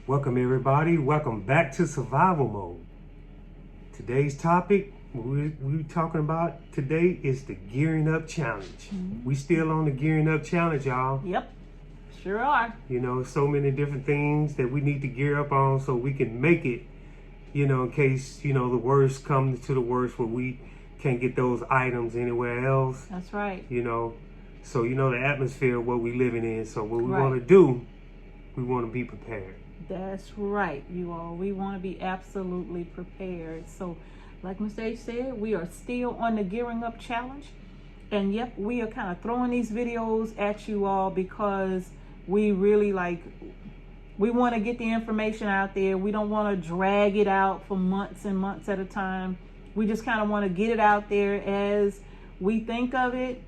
Welcome everybody. Welcome back to Survival Mode. Today's topic we're talking about today is the Gearing Up Challenge. We still on the Gearing Up Challenge, y'all. Yep, sure are. You know, so many different things that we need to gear up on so we can make it, you know, in case, you know, the worst comes to the worst where we can't get those items anywhere else. That's right. You know, so you know the atmosphere of what we living in. So what we Right. want to do, we want to be prepared. That's right, you all. We want to be absolutely prepared. So, like Mr. H said, we are still on the Gearing Up Challenge. And yep, we are kind of throwing these videos at you all because we really we want to get the information out there. We don't want to drag it out for months and months at a time. We just kind of want to get it out there as we think of it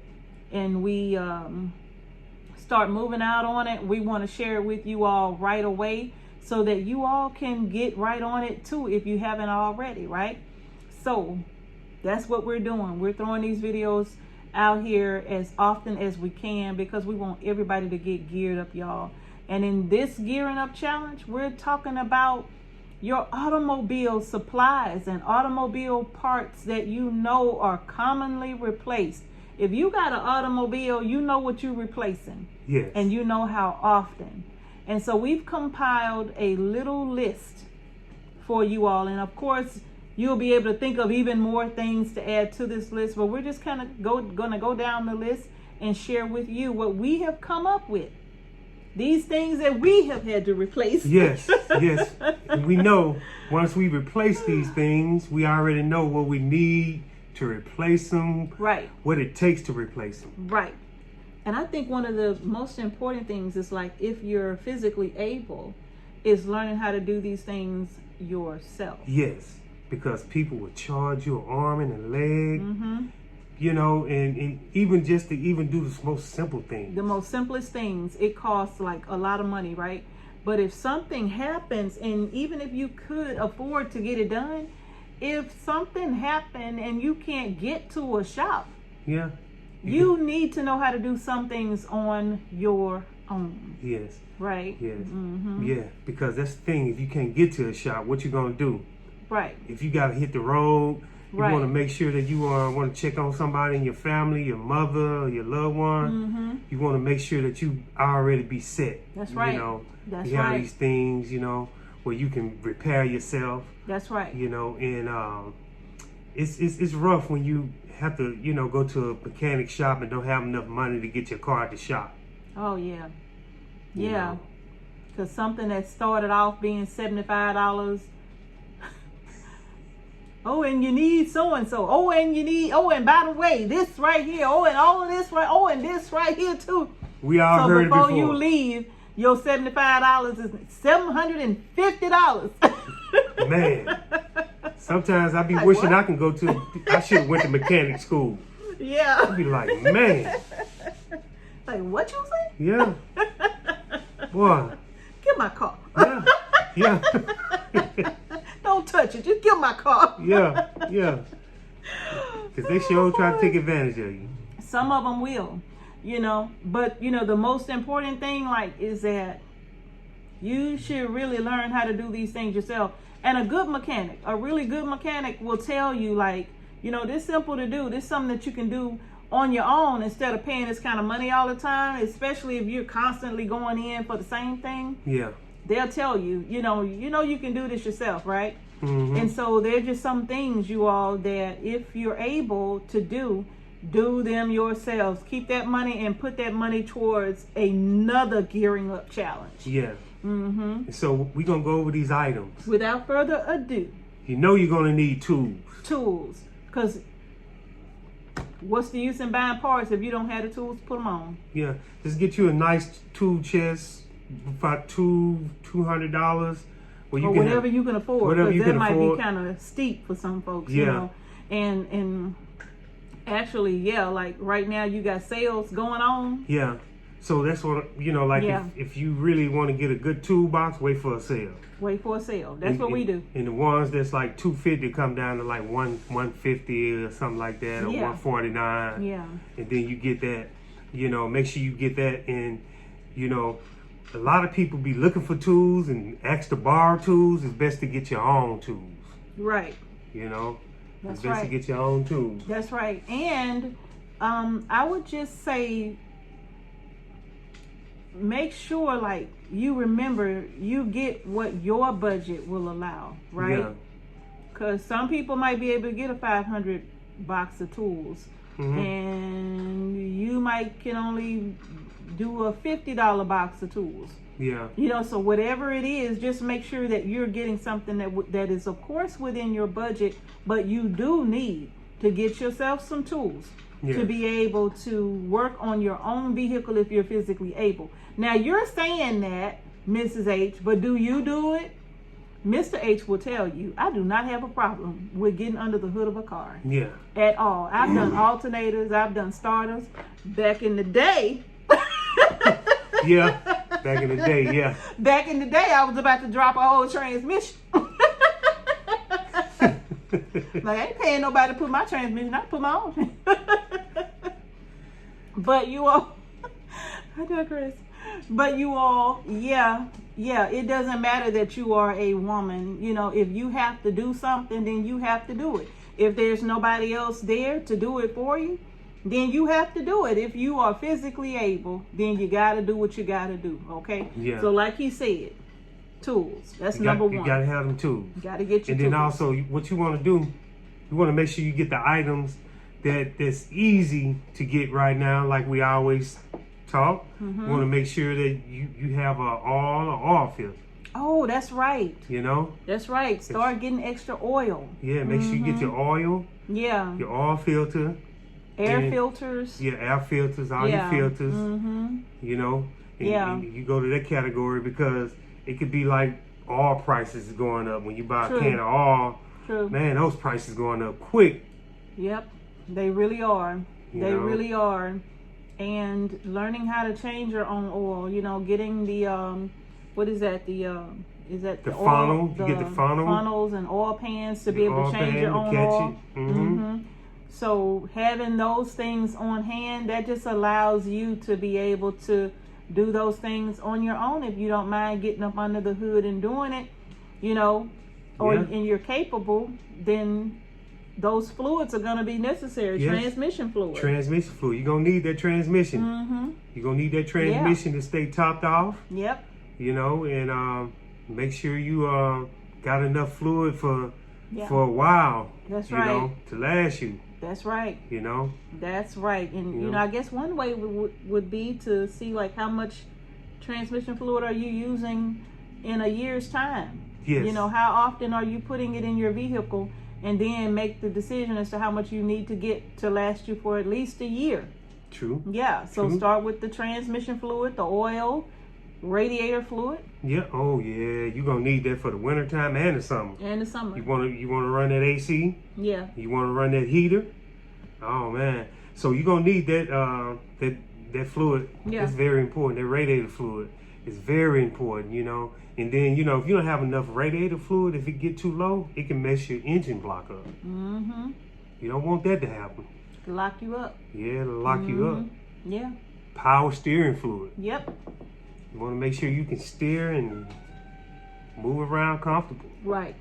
and we start moving out on it. We want to share it with you all right away so that you all can get right on it too if you haven't already, right? So that's what we're doing. We're throwing these videos out here as often as we can because we want everybody to get geared up, y'all. And in this Gearing Up Challenge, we're talking about your automobile supplies and automobile parts that you know are commonly replaced. If you got an automobile, you know what you're replacing. Yes. And you know how often. And so we've compiled a little list for you all. And of course, you'll be able to think of even more things to add to this list. But we're just kind of going to go down the list and share with you what we have come up with. These things that we have had to replace. Yes, yes. And we know once we replace these things, we already know what we need to replace them. Right. What it takes to replace them. Right. And I think one of the most important things is if you're physically able, is learning how to do these things yourself. Yes, because people will charge you an arm and a leg, you know, and even just to even do the most simple things. The most simplest things, it costs a lot of money, right? But if something happens, and even if you could afford to get it done, if something happened and you can't get to a shop, yeah, you need to know how to do some things on your own. Yes. Right? Yes. Yeah, because that's the thing. If you can't get to a shop, what you gonna do? Right. If you gotta hit the road, you Right. want to make sure that you want to check on somebody in your family, your mother, or your loved one. You want to make sure that you already be set. That's right. You know, That's you have right. these things, you know, where you can repair yourself. That's right. You know, and it's rough when you have to, you know, go to a mechanic shop and don't have enough money to get your car at the shop. Oh, yeah. You Yeah. know. Because something that started off being $75. Oh, and you need so-and-so. Oh, and by the way, this right here. Oh, and all of this right. Oh, and this right here too. We all So heard it before before. you leave, your $75 is $750. Man, sometimes I be Like wishing what? I can go to. I should have went to mechanic school. Yeah. I'd be like, man, Like, what you say? yeah, boy, Get my car. yeah, yeah, Don't touch it. Just get my car. yeah, yeah. Because they sure try to take advantage of you. Some of them will, you know. But, you know, the most important thing, is that you should really learn how to do these things yourself. And a really good mechanic will tell you, you know, this simple to do. This is something that you can do on your own instead of paying this kind of money all the time, especially if you're constantly going in for the same thing. Yeah. They'll tell you, you know you can do this yourself, right? And so there's just some things, you all, that if you're able to do them yourselves. Keep that money and put that money towards another Gearing Up Challenge. Yeah. So we're going to go over these items. Without further ado, You know you're going to need tools. because what's the use in buying parts if you don't have the tools to put them on? Yeah. Just get you a nice tool chest, about $200. Where Or whatever you can afford, whatever because you that can might afford. be kind of steep for some folks, Yeah. you know. And actually, yeah, right now you got sales going on. Yeah. So that's what, you know, Yeah. if you really want to get a good toolbox, wait for a sale. Wait for a sale. That's what we do. And the ones that's $250 come down to $150 or something like that, or Yeah. $149. Yeah. And then you get that, you know, make sure you get that in, you know, a lot of people be looking for tools and ask to borrow tools. It's best to get your own tools. Right. You know, That's it's best to right. get your own tools. That's right. And I would just say, make sure like you remember you get what your budget will allow, right? Yeah. Because some people might be able to get a 500 box of tools, and you might can only do a $50 box of tools. Yeah. You know, so whatever it is, just make sure that you're getting something that is, of course, within your budget, but you do need to get yourself some tools to be able to work on your own vehicle if you're physically able. Now, you're saying that, Mrs. H, but do you do it? Mr. H will tell you, I do not have a problem with getting under the hood of a car. Yeah. At all. I've done alternators, I've done starters. Back in the day, Yeah. Back in the day, yeah. Back in the day, I was about to drop a whole transmission. Like, I ain't paying nobody to put my transmission, I put my own. But you all, I digress. But you all, yeah, it doesn't matter that you are a woman. You know, if you have to do something, then you have to do it. If there's nobody else there to do it for you, then you have to do it. If you are physically able, then you got to do what you got to do, okay? Yeah. So like he said, tools. That's You number one. You got to have them tools. You got to get your And tools. then also, what you want to do, you want to make sure you get the items that's easy to get right now, like we always talk. You want to make sure that you have a oil filter. Oh, that's right. You know? That's right. Start getting extra oil. Yeah, make sure you get your oil, Yeah. your oil filter, Air and filters. your air filters, all your filters. You know? And you go to that category because it could be like oil prices going up. When you buy a can of oil, True. man, those prices going up quick. Yep. They really are. They know? really are. And learning how to change your own oil, you know, getting the what is that? Is that The oil, funnel? You get the funnel? Funnels and oil pans to be able oil to change pan your to own catch oil. it. So having those things on hand, that just allows you to be able to do those things on your own if you don't mind getting up under the hood and doing it, you know, or and you're capable, then those fluids are going to be necessary. Yes. Transmission fluid. Transmission fluid. You're going to need that transmission. You're going to need that transmission to stay topped off, Yep. you know, and make sure you got enough fluid for a while. That's you right. know, to last you. That's right. You know. That's right. And, you know, I guess one way would be to see, like, how much transmission fluid are you using in a year's time? Yes. You know, how often are you putting it in your vehicle? And then make the decision as to how much you need to get to last you for at least a year. True. Yeah. So True. start with the transmission fluid, the oil, radiator fluid. Yeah. Oh yeah. You're gonna need that for the wintertime and the summer. And the summer. You wanna run that AC. Yeah. You wanna run that heater. Oh man. So you're gonna need that that fluid. Yeah. It's very important. That radiator fluid is very important. You know. And then, you know, if you don't have enough radiator fluid, if it get too low, it can mess your engine block up. You don't want that to happen. Lock you up. Yeah, it'll lock you up. Yeah. Power steering fluid. Yep. You want to make sure you can steer and move around comfortable. Right.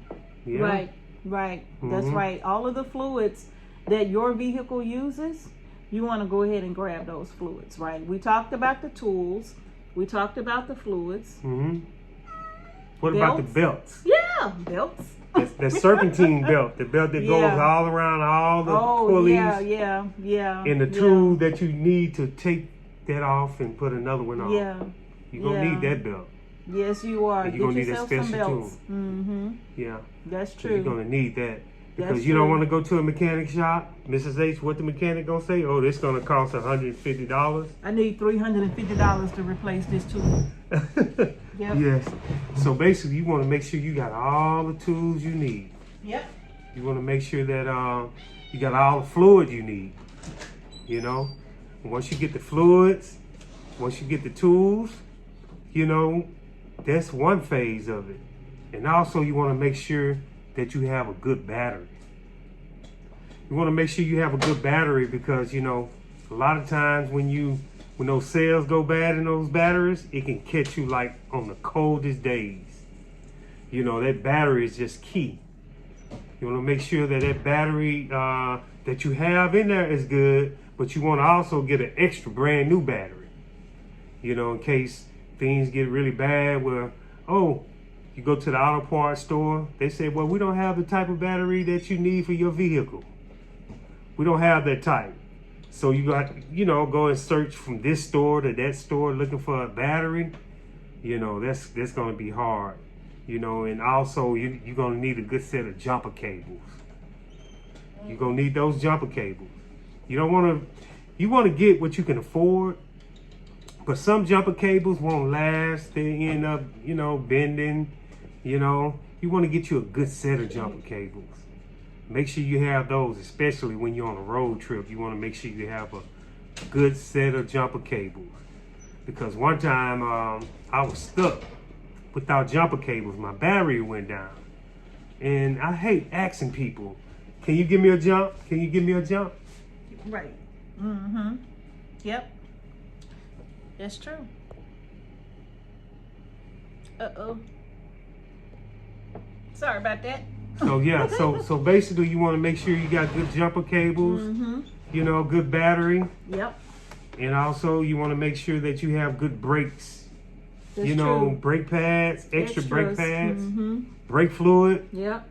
Yeah. Right. That's right. All of the fluids that your vehicle uses, you want to go ahead and grab those fluids, right? We talked about the tools. We talked about the fluids. What about the belts? Yeah, belts. That serpentine belt, the belt that goes all around all the pulleys. Yeah. And the tool that you need to take that off and put another one on. Yeah. You're going to need that belt. Yes, you are. And you're Get going to need that yourself some special belts. tool. Yeah. That's So true. you're going to need that. Because That's you don't true. want to go to a mechanic shop. Mrs. H, what the mechanic going to say? Oh, this going to cost $150. I need $350 to replace this tool. Yep. Yes. So basically, you want to make sure you got all the tools you need. Yep. You want to make sure that you got all the fluid you need. You know, and once you get the fluids, once you get the tools, you know, that's one phase of it. And also, you want to make sure that you have a good battery. You want to make sure you have a good battery because, you know, a lot of times when you when those cells go bad in those batteries, it can catch you like on the coldest days. You know, that battery is just key. You want to make sure that that battery that you have in there is good, but you want to also get an extra brand new battery. You know, in case things get really bad where, oh, you go to the auto parts store, they say, well, we don't have the type of battery that you need for your vehicle. We don't have that type. So you got, you know, go and search from this store to that store looking for a battery. You know, that's going to be hard. You know, and also you're going to need a good set of jumper cables. You're going to need those jumper cables. You don't want to, you want to get what you can afford. But some jumper cables won't last. They end up, you know, bending. You know, you want to get you a good set of jumper cables. Make sure you have those, especially when you're on a road trip. You want to make sure you have a good set of jumper cables. Because one time I was stuck without jumper cables. My battery went down. And I hate asking people, can you give me a jump? Can you give me a jump? Right. Mm-hmm. Yep. That's true. Uh-oh. Sorry about that. So yeah, so basically you want to make sure you got good jumper cables, you know, good battery. Yep. And also you want to make sure that you have good brakes. That's you know, true. brake pads, extra brake Extras. pads, brake fluid, Yep.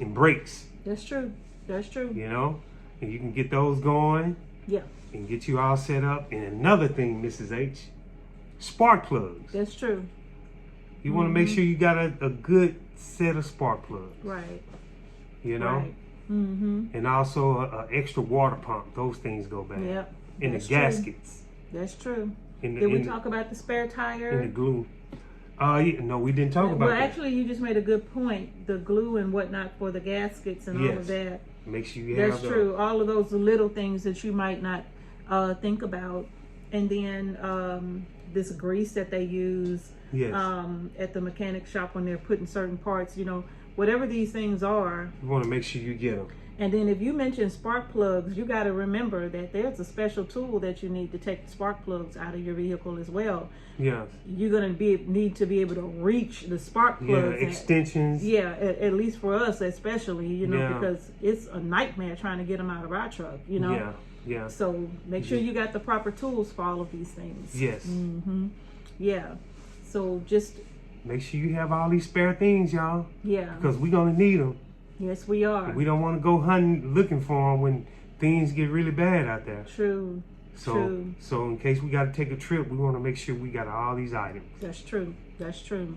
and brakes. That's true. That's true. You know, and you can get those going Yeah. and get you all set up. And another thing, Mrs. H, spark plugs. That's true. You want to make sure you got a good set of spark plugs. Right. You know, Right. and also a extra water pump. Those things go bad. Yep. And the That's true. gaskets. That's true. In the, Did we in talk about the spare the, tire? in the glue. Yeah, no, we didn't talk about Well, that. actually, you just made a good point. The glue and whatnot for the gaskets and all Yes. of that. Make sure you have That's those. true. All of those little things that you might not think about. And then this grease that they use Yes. at the mechanic shop when they're putting certain parts, you know, whatever these things are. You want to make sure you get them. And then if you mention spark plugs, you got to remember that there's a special tool that you need to take the spark plugs out of your vehicle as well. Yes. You're going to need to be able to reach the spark Yeah, plugs. extensions. Yeah, at least for us especially, you know, Yeah. because it's a nightmare trying to get them out of our truck, you know. Yeah, yeah. So make sure you got the proper tools for all of these things. Yes. Yeah. So just, Make sure you have all these spare things, y'all, yeah. because we're going to need them. Yes, we are. We don't want to go hunting, looking for them when things get really bad out there. True. So, True. so in case we got to take a trip, we want to make sure we got all these items. That's true. That's true.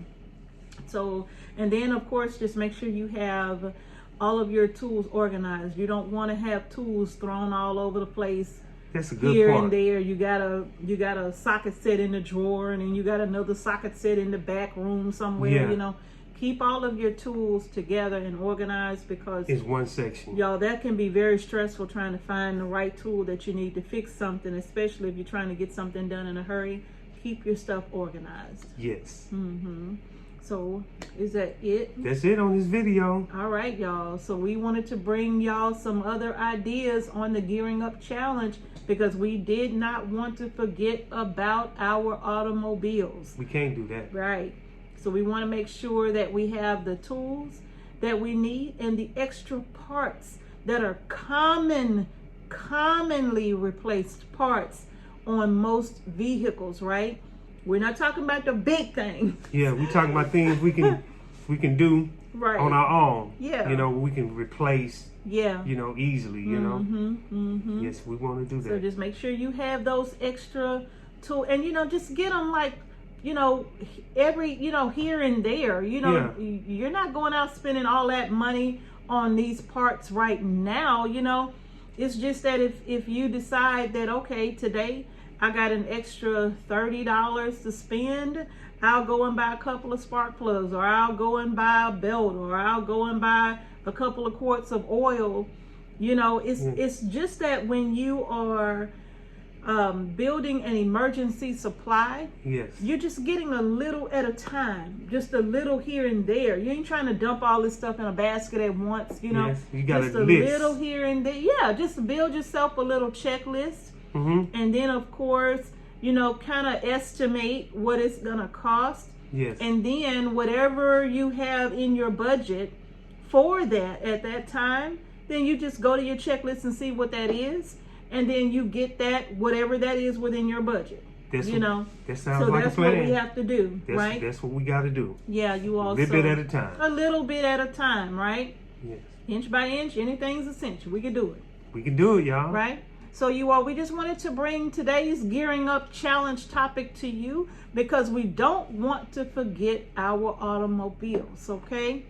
So, and then of course, just make sure you have all of your tools organized. You don't want to have tools thrown all over the place. That's a good Here part. and there, you got a socket set in the drawer, and then you got another socket set in the back room somewhere. Yeah. You know, keep all of your tools together and organized, because It's one section. y'all, that can be very stressful trying to find the right tool that you need to fix something, especially if you're trying to get something done in a hurry. Keep your stuff organized. Yes. So, is that it? That's it on this video. All right, y'all. So we wanted to bring y'all some other ideas on the Gearing Up Challenge, because we did not want to forget about our automobiles. We can't do that. Right. So we want to make sure that we have the tools that we need and the extra parts that are commonly replaced parts on most vehicles, right? We're not talking about the big thing. Yeah, we talking about things we can do Right. on our own. Yeah. You know, we can replace, Yeah. you know, easily, you know. Yes, we want to do So that. just make sure you have those extra tools, and, you know, just get them like, you know, every, you know, here and there. You know, you're not going out spending all that money on these parts right now, you know. It's just that if you decide that, okay, today I got an extra $30 to spend, I'll go and buy a couple of spark plugs, or I'll go and buy a belt, or I'll go and buy a couple of quarts of oil. You know, it's just that when you are building an emergency supply, Yes. you're just getting a little at a time, just a little here and there. You ain't trying to dump all this stuff in a basket at once, you know. Yes, you got just a a list. little here and there. Yeah, just build yourself a little checklist. And then, of course, kind of estimate what it's going to cost. Yes. And then whatever you have in your budget for that at that time, then you just go to your checklist and see what that is. And then you get that, whatever that is within your budget. That sounds so like that's a plan. what we have to do, right? That's what we got to do. Yeah, you also. A little bit at a time. A little bit at a time, right? Yes. Inch by inch, anything's essential. We can do it. We can do it, y'all. Right? So you all, we just wanted to bring today's Gearing Up Challenge topic to you because we don't want to forget our automobiles, okay?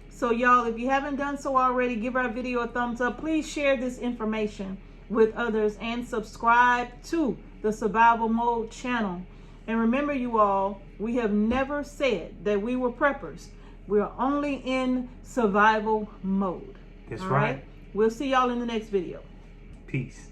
So y'all, if you haven't done so already, give our video a thumbs up. Please share this information with others and subscribe to the Survival Mode channel. And remember, you all, we have never said that we were preppers. We're only in survival mode. That's all right. We'll see y'all in the next video. Peace.